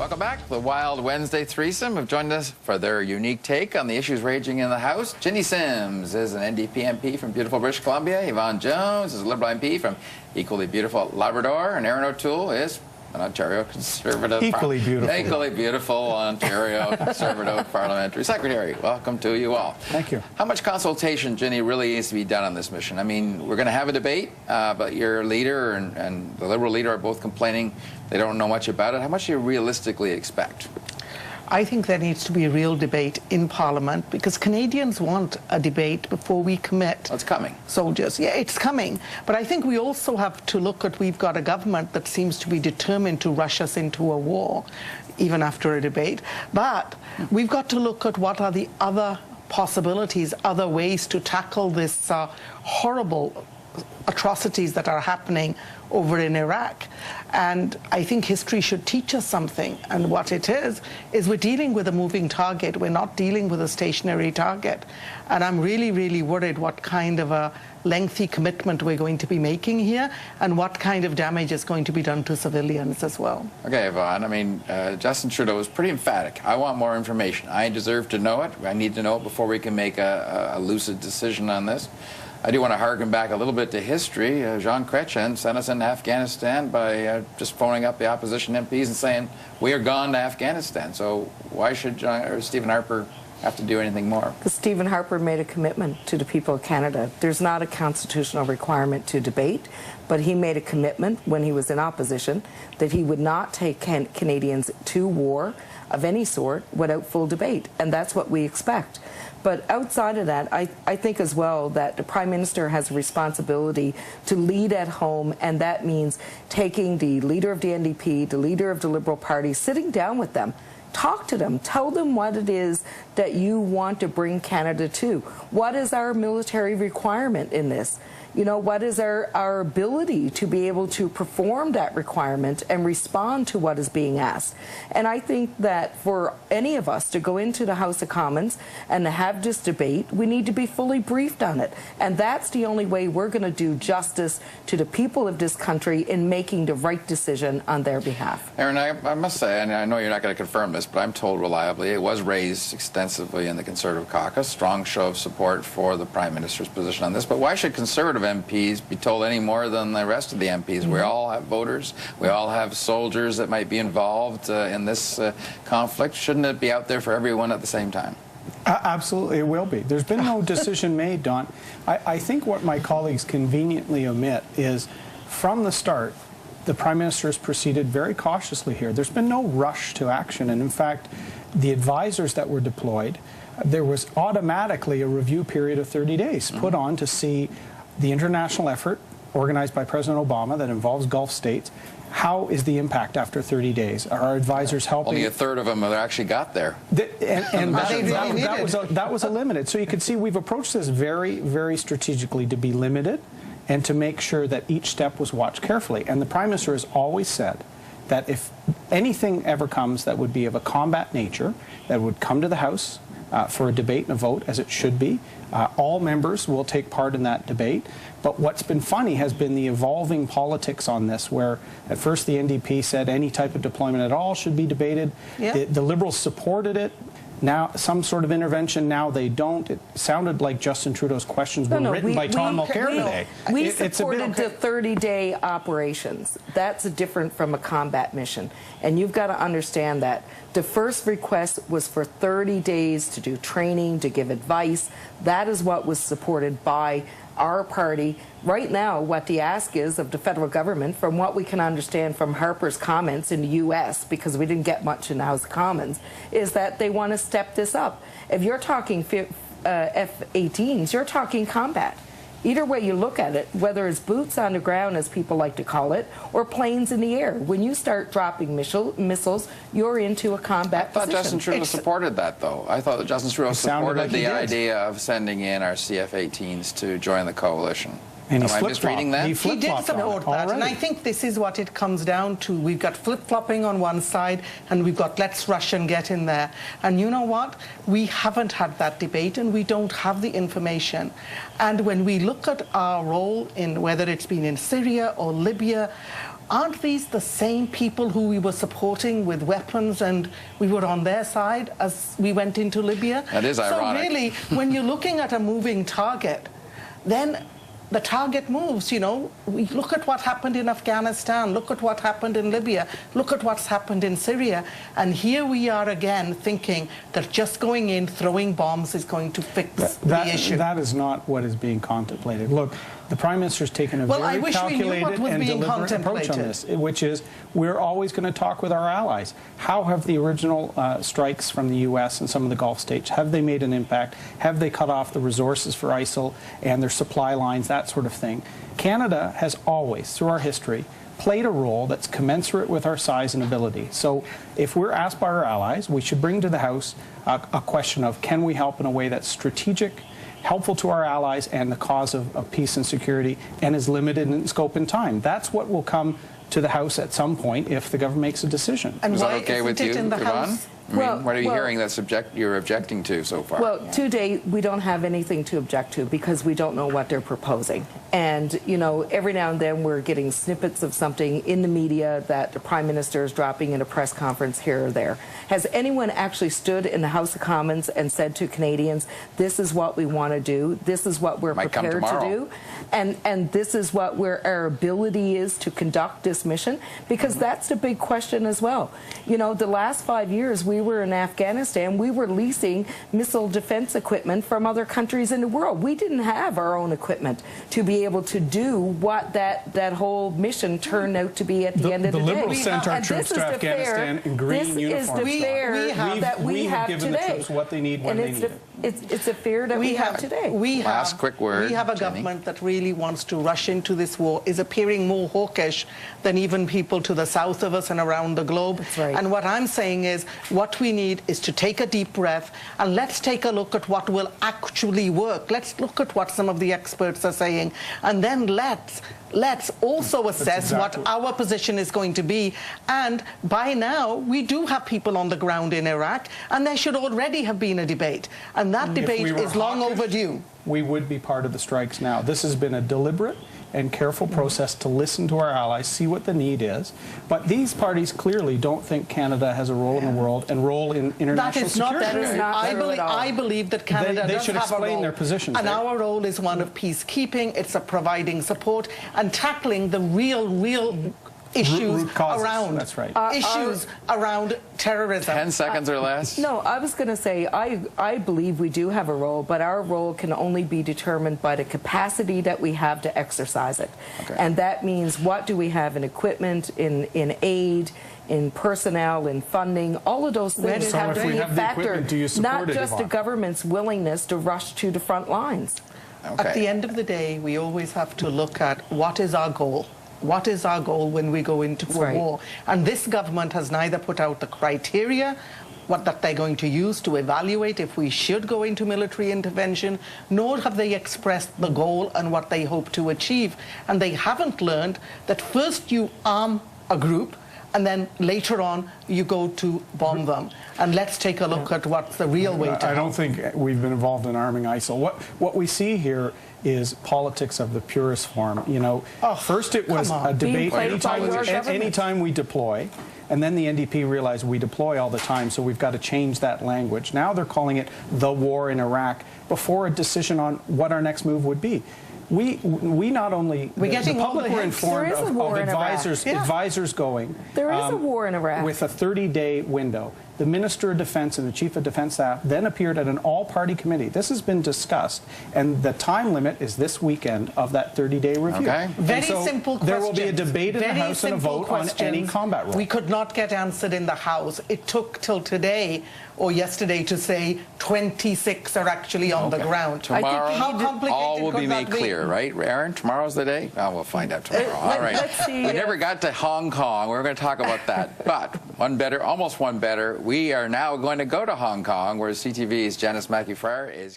Welcome back. The Wild Wednesday threesome have joined us for their unique take on the issues raging in the House. Ginny Sims is an NDP MP from beautiful British Columbia. Yvonne Jones is a Liberal MP from equally beautiful Labrador. And Aaron O'Toole is an Ontario Conservative. Equally beautiful Ontario Conservative Parliamentary Secretary. Welcome to you all. Thank you. How much consultation, Ginny, really needs to be done on this mission? I mean, we're going to have a debate, but your leader and the Liberal leader are both complaining they don't know much about it. How much do you realistically expect? I think there needs to be a real debate in Parliament because Canadians want a debate before we commit. It's coming. Soldiers. Yeah, it's coming. But I think we also have to look at, we've got a government that seems to be determined to rush us into a war, even after a debate. But we've got to look at what are the other possibilities, other ways to tackle this horrible atrocities that are happening over in Iraq. And I think history should teach us something. And what it is we're dealing with a moving target. We're not dealing with a stationary target. And I'm really, really worried what kind of a lengthy commitment we're going to be making here and what kind of damage is going to be done to civilians as well. Okay, Yvonne, I mean, Justin Trudeau was pretty emphatic. I want more information. I deserve to know it. I need to know it before we can make a lucid decision on this. I do want to harken back a little bit to history. Jean Chrétien sent us into Afghanistan by just phoning up the opposition MPs and saying, we are gone to Afghanistan. So why should Stephen Harper have to do anything more? Because Stephen Harper made a commitment to the people of Canada. There's not a constitutional requirement to debate, but he made a commitment when he was in opposition that he would not take Canadians to war of any sort without full debate, and that's what we expect. But outside of that, I think as well that the Prime Minister has a responsibility to lead at home, and that means taking the leader of the NDP, the leader of the Liberal Party, sitting down with them, talk to them, tell them what it is that you want to bring Canada to. What is our military requirement in this? You know, what is our ability to be able to perform that requirement and respond to what is being asked? And I think that for any of us to go into the House of Commons and to have this debate, we need to be fully briefed on it. And that's the only way we're going to do justice to the people of this country in making the right decision on their behalf. Aaron, I must say, and I know you're not going to confirm this, but I'm told reliably it was raised extensively in the Conservative caucus, strong show of support for the Prime Minister's position on this. But why should Conservative MPs be told any more than the rest of the MPs? We all have voters. We all have soldiers that might be involved in this conflict. Shouldn't it be out there for everyone at the same time? Absolutely, it will be. There's been no decision made, Don. I think what my colleagues conveniently omit is, from the start, the Prime Minister has proceeded very cautiously here. There's been no rush to action, and in fact, the advisors that were deployed, there was automatically a review period of 30 days put on to see the international effort organized by President Obama that involves Gulf states. How is the impact after 30 days? Are our advisors helping? Only a third of them actually got there. That was a limited. So you can see we've approached this very, very strategically to be limited and to make sure that each step was watched carefully. And the Prime Minister has always said that if anything ever comes that would be of a combat nature, that would come to the House for a debate and a vote, as it should be. All members will take part in that debate. But what's been funny has been the evolving politics on this, where at first the NDP said any type of deployment at all should be debated. Yep. The Liberals supported it. Now, some sort of intervention, now they don't. It sounded like Justin Trudeau's questions were written by Tom Mulcair today. We supported the 30-day operations. That's different from a combat mission. And you've got to understand that. The first request was for 30 days to do training, to give advice. That is what was supported by our party. Right now, what the ask is of the federal government, from what we can understand from Harper's comments in the U.S., because we didn't get much in the House of Commons, is that they want to step this up. If you're talking F-18s, you're talking combat. Either way you look at it, whether it's boots on the ground, as people like to call it, or planes in the air, when you start dropping missiles, you're into a combat position. I thought Justin Trudeau supported that, though. I thought that Justin Trudeau supported the idea of sending in our CF-18s to join the coalition. And am I misreading that? He did support that, and I think this is what it comes down to. We've got flip-flopping on one side, and we've got let's rush and get in there. And you know what? We haven't had that debate, and we don't have the information. And when we look at our role in whether it's been in Syria or Libya, aren't these the same people who we were supporting with weapons and we were on their side as we went into Libya? That is ironic. So really, when you're looking at a moving target, then the target moves, you know. We look at what happened in Afghanistan, look at what happened in Libya, look at what's happened in Syria, and here we are again thinking that just going in, throwing bombs is going to fix the issue. That is not what is being contemplated. Look, the Prime Minister's taken a very calculated and deliberate approach on this, which is we're always going to talk with our allies. How have the original strikes from the U.S. and some of the Gulf states, have they made an impact? Have they cut off the resources for ISIL and their supply lines, that sort of thing? Canada has always, through our history, played a role that's commensurate with our size and ability. So if we're asked by our allies, we should bring to the House a question of can we help in a way that's strategic, helpful to our allies and the cause of peace and security, and is limited in scope and time. That's what will come to the House at some point if the government makes a decision. And is why that okay with isn't you, it in the Yvonne? House? I mean, what are you hearing that's you're objecting to so far? Well, today we don't have anything to object to because we don't know what they're proposing. And, you know, every now and then we're getting snippets of something in the media that the Prime Minister is dropping in a press conference here or there. Has anyone actually stood in the House of Commons and said to Canadians, this is what we want to do, this is what we're prepared to do, and this is what our ability is to conduct this mission? Because that's the big question as well. You know, the last 5 years we were in Afghanistan, we were leasing missile defense equipment from other countries in the world. We didn't have our own equipment to be able to do what that whole mission turned out to be at the end of the day. The Liberals sent our troops to Afghanistan in green uniforms. This is the fare that we have given today. the troops what they need when they need it. It's a fear that we have today. Last quick word, We have a Jenny. government that really wants to rush into this war, is appearing more hawkish than even people to the south of us and around the globe. That's right. And what I'm saying is what we need is to take a deep breath and let's take a look at what will actually work. Let's look at what some of the experts are saying, and then let's also assess what our position is going to be. And by now, we do have people on the ground in Iraq, and there should already have been a debate. And that debate is long overdue. We would be part of the strikes now. This has been a deliberate and careful process to listen to our allies, see what the need is. But these parties clearly don't think Canada has a role in the world and role in international security. That is not true at all. I believe that Canada They does should have a explain role. their positions. And our role is one of peacekeeping. It's a providing support and tackling the real issues root causes. around That's right. issues around terrorism. 10 seconds or less? No, I was going to say I believe we do have a role, but our role can only be determined by the capacity that we have to exercise it. Okay. And that means what do we have in equipment, in aid, in personnel, in funding, all of those things So have if to we be a have the factor, equipment, do you support not it, just the Yvonne? government's willingness to rush to the front lines. Okay. At the end of the day, we always have to look at what is our goal. What is our goal when we go into war? And this government has neither put out the criteria that they're going to use to evaluate if we should go into military intervention, nor have they expressed the goal and what they hope to achieve. And they haven't learned that first you arm a group, and then later on you go to bomb them. And let's take a look at what's the real way to I don't think we've been involved in arming ISIL. What we see here is politics of the purest form. You know, first it was a debate anytime we deploy, and then the NDP realized we deploy all the time, so we've got to change that language. Now they're calling it the war in Iraq before a decision on what our next move would be. We not only the public were informed of advisors going. There is a war in Iraq with a 30-day window. The Minister of Defense and the Chief of Defense Staff then appeared at an all-party committee. This has been discussed, and the time limit is this weekend of that 30-day review. Okay. Very simple question. There will be a debate in the House and a vote on any combat role. We could not get answered in the House. It took till today or yesterday to say 26 are actually on the ground. Tomorrow, How complicated all will be could made that be? clear, right, Aaron? Tomorrow's the day? Oh, we'll find out tomorrow. All right. Let's see, We never got to Hong Kong. We're going to talk about that. But almost one better. We are now going to go to Hong Kong, where CTV's Janice Mackey-Fryer is...